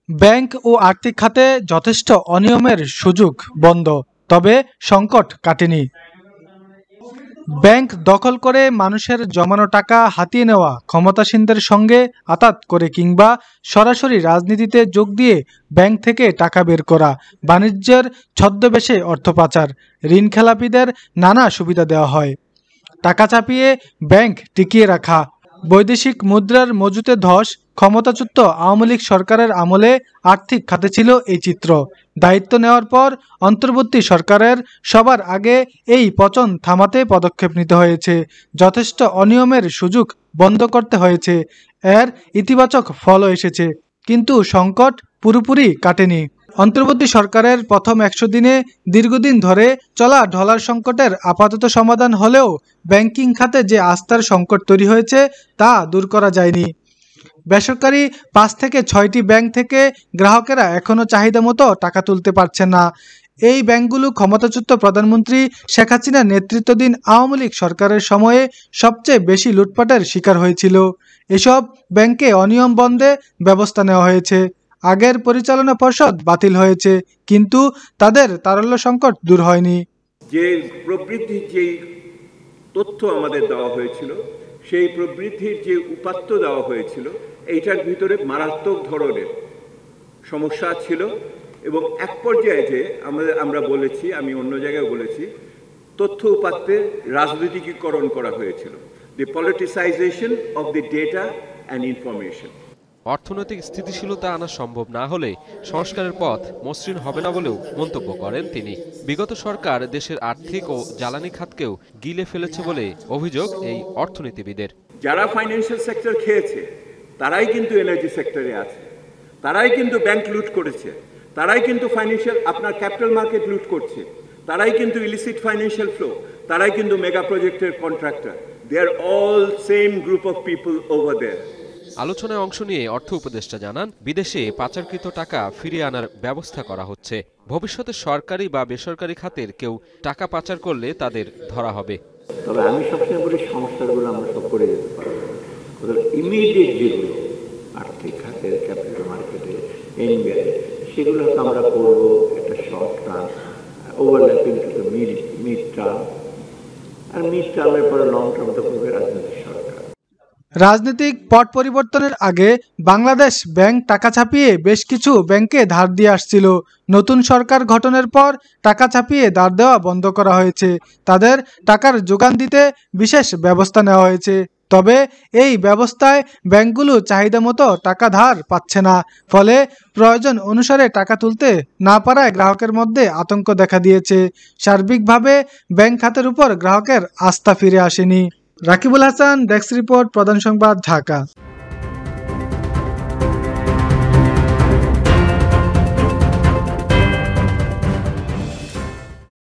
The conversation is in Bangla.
ব্যাংক ও আর্থিক খাতে যথেষ্ট অনিয়মের সুযোগ বন্ধ, তবে সংকট কাটেনি। ব্যাংক দখল করে মানুষের জমানো টাকা হাতিয়ে নেওয়া, ক্ষমতাসীনদের সঙ্গে আঁতাত করে কিংবা সরাসরি রাজনীতিতে যোগ দিয়ে ব্যাংক থেকে টাকা বের করা, বাণিজ্যের ছদ্মবেশে অর্থ পাচার, ঋণখেলাপিদের নানা সুবিধা দেওয়া হয়, টাকা চাপিয়ে ব্যাংক টিকিয়ে রাখা, বৈদেশিক মুদ্রার মজুতে ধস। ক্ষমতাচ্যুত আওয়ামী লীগ সরকারের আমলে আর্থিক খাতে ছিল এই চিত্র। দায়িত্ব নেওয়ার পর অন্তর্বর্তী সরকারের সবার আগে এই পতন থামাতে পদক্ষেপ নিতে হয়েছে। যথেষ্ট অনিয়মের সুযোগ বন্ধ করতে হয়েছে। এর ইতিবাচক ফলও এসেছে, কিন্তু সংকট পুরোপুরি কাটেনি। অন্তর্বর্তী সরকারের প্রথম ১০০ দিনে দীর্ঘদিন ধরে চলা ডলার সংকটের আপাতত সমাধান হলেও ব্যাংকিং খাতে যে আস্থার সংকট তৈরি হয়েছে তা দূর করা যায়নি। বেসরকারি ৫ থেকে ৬টি ব্যাংক থেকে গ্রাহকেরা এখনও চাহিদা মতো টাকা তুলতে পারছেন না। এই ব্যাংকগুলো ক্ষমতাচ্যুত প্রধানমন্ত্রী শেখ হাসিনার নেতৃত্বাধীন আওয়ামী লীগ সরকারের সময়ে সবচেয়ে বেশি লুটপাটের শিকার হয়েছিল। এসব ব্যাংকে অনিয়ম বন্ধে ব্যবস্থা নেওয়া হয়েছে। আগের পরিচালনা পর্ষদ বাতিল হয়েছে, কিন্তু তাদের তারল্য সংকট দূর হয়নি। যে প্রবৃদ্ধির যে তথ্য আমাদের দেওয়া হয়েছিল, সেই প্রবৃদ্ধির যে উপাত্ত দেওয়া হয়েছিল, এইটার ভিতরে মারাত্মক ধরনের সমস্যা ছিল। এবং এক পর্যায়ে যে আমরা বলেছি, আমি অন্য জায়গায় বলেছি, তথ্য উপাত্তের রাজনৈতিকীকরণ করা হয়েছিল, the politicization of the data and information. অর্থনৈতিক স্থিতিশীলতা আনা সম্ভব না হলে সংস্কারের পথ মসৃণ হবে না বলেও মন্তব্য করেন তিনি। বিগত সরকার দেশের আর্থিক ও জ্বালানি খাতকেও গিলে ফেলেছে বলে অভিযোগ এই অর্থনীতিবিদের। যারা ফাইন্যান্সিয়াল সেক্টর খেয়েছে তারাই কিন্তু এনার্জি সেক্টরে আছে, তারাই কিন্তু ব্যাংক লুট করেছে, তারাই কিন্তু ফাইন্যান্সিয়াল আপনার ক্যাপিটাল মার্কেট লুট করছে, তারাই কিন্তু ইলিসিট ফাইন্যান্সিয়াল ফ্লো, তারাই কিন্তু মেগা প্রজেক্টের contractor. They are all same group of people over there. আলোচনায় অংশ নিয়ে অর্থ উপদেষ্টা জানান, বিদেশে পাচারকৃত টাকা ফিরিয়ে আনার ব্যবস্থা করা হচ্ছে। ভবিষ্যতে সরকারি বা বেসরকারি খাতের কেউ টাকা পাচার করলে তাদের ধরা হবে। তবে আমি সবসময় বলি, সংস্কারগুলো আমরা সব করে যেতে পারবো। ইমিডিয়েট যেগুলো আর্থিক খাতের, ক্যাপিটাল মার্কেটে, এনবিআই, সেগুলো আমরা করবো একটা short term, overlapping to the mid term, আর মিড টার্মের পরে লং টার্ম তো করবে রাজনৈতিক সরকার। রাজনৈতিক পট পরিবর্তনের আগে বাংলাদেশ ব্যাংক টাকা ছাপিয়ে বেশ কিছু ব্যাংকে ধার দিয়ে আসছিল। নতুন সরকার গঠনের পর টাকা ছাপিয়ে ধার দেওয়া বন্ধ করা হয়েছে। তাদের টাকার যোগান দিতে বিশেষ ব্যবস্থা নেওয়া হয়েছে। তবে এই ব্যবস্থায় ব্যাংকগুলো চাহিদা মতো টাকা ধার পাচ্ছে না। ফলে প্রয়োজন অনুসারে টাকা তুলতে না পারায় গ্রাহকের মধ্যে আতঙ্ক দেখা দিয়েছে। সার্বিকভাবে ব্যাংক খাতের উপর গ্রাহকের আস্থা ফিরে আসেনি। রাকিবুল হাসান, ডেস্ক রিপোর্ট, প্রধান সংবাদ, ঢাকা।